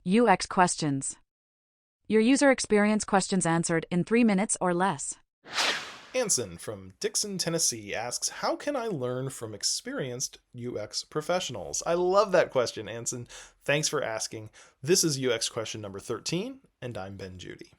UX questions. Your user experience questions answered in 3 minutes or less. Anson from Dixon, Tennessee asks, how can I learn from experienced UX professionals? I love that question, Anson. Thanks for asking. This is UX question number 13, and I'm Ben Judy.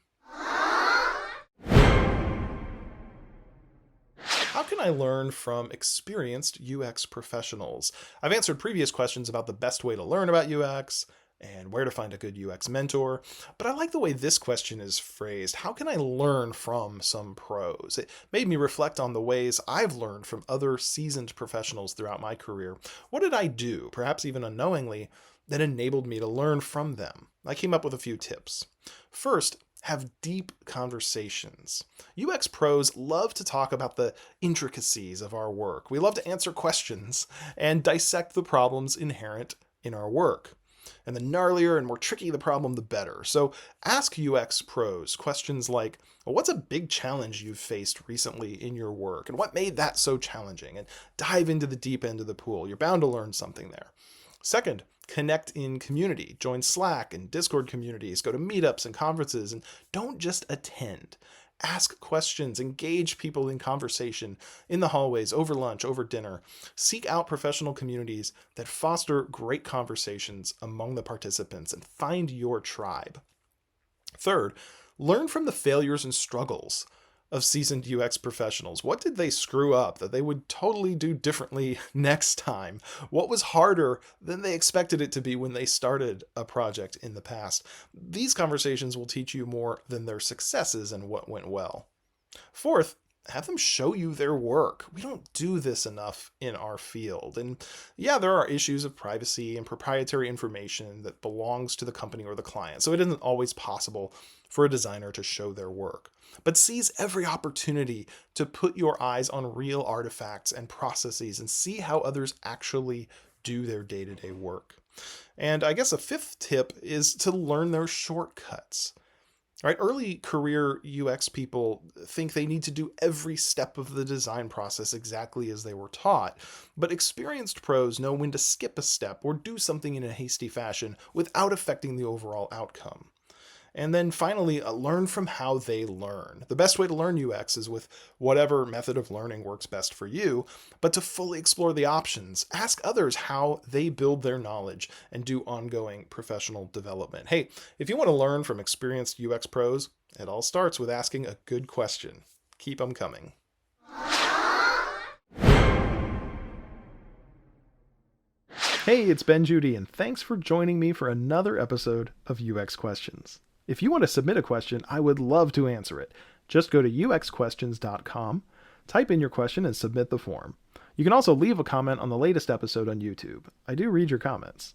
How can I learn from experienced UX professionals? I've answered previous questions about the best way to learn about UX and where to find a good UX mentor, but I like the way this question is phrased. How can I learn from some pros? It made me reflect on the ways I've learned from other seasoned professionals throughout my career. What did I do, perhaps even unknowingly, that enabled me to learn from them? I came up with a few tips. First, have deep conversations. UX pros love to talk about the intricacies of our work. We love to answer questions and dissect the problems inherent in our work. And the gnarlier and more tricky the problem, the better. So ask UX pros questions like, well, what's a big challenge you've faced recently in your work? And what made that so challenging? And dive into the deep end of the pool. You're bound to learn something there. Second, connect in community. Join Slack and Discord communities. Go to meetups and conferences, and don't just attend. Ask questions, engage people in conversation in the hallways, over lunch, over dinner. Seek out professional communities that foster great conversations among the participants and find your tribe. Third, learn from the failures and struggles of seasoned UX professionals. What did they screw up that they would totally do differently next time? What was harder than they expected it to be when they started a project in the past? These conversations will teach you more than their successes and what went well. Fourth, have them show you their work. We don't do this enough in our field. And yeah, there are issues of privacy and proprietary information that belongs to the company or the client. So it isn't always possible for a designer to show their work. But seize every opportunity to put your eyes on real artifacts and processes and see how others actually do their day-to-day work. And I guess a fifth tip is to learn their shortcuts. Right, early career UX people think they need to do every step of the design process exactly as they were taught, but experienced pros know when to skip a step or do something in a hasty fashion without affecting the overall outcome. And then finally, learn from how they learn. The best way to learn UX is with whatever method of learning works best for you, but to fully explore the options, ask others how they build their knowledge and do ongoing professional development. Hey, if you want to learn from experienced UX pros, it all starts with asking a good question. Keep them coming. Hey, it's Ben Judy, and thanks for joining me for another episode of UX Questions. If you want to submit a question, I would love to answer it. Just go to uxquestions.com, type in your question, and submit the form. You can also leave a comment on the latest episode on YouTube. I do read your comments.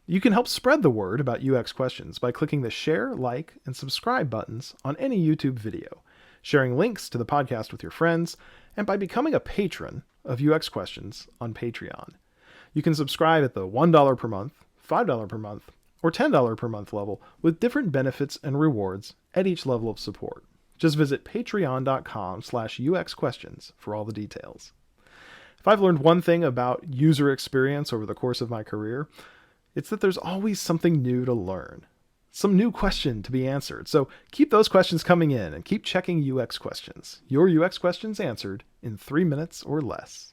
You can help spread the word about UX questions by clicking the share, like, and subscribe buttons on any YouTube video, sharing links to the podcast with your friends, and by becoming a patron of UX Questions on Patreon. You can subscribe at the $1 per month, $5 per month, or $10 per month level with different benefits and rewards at each level of support. Just visit patreon.com/uxquestions for all the details. If I've learned one thing about user experience over the course of my career, it's that there's always something new to learn, some new question to be answered. So keep those questions coming in and keep checking UX Questions. Your UX questions answered in 3 minutes or less.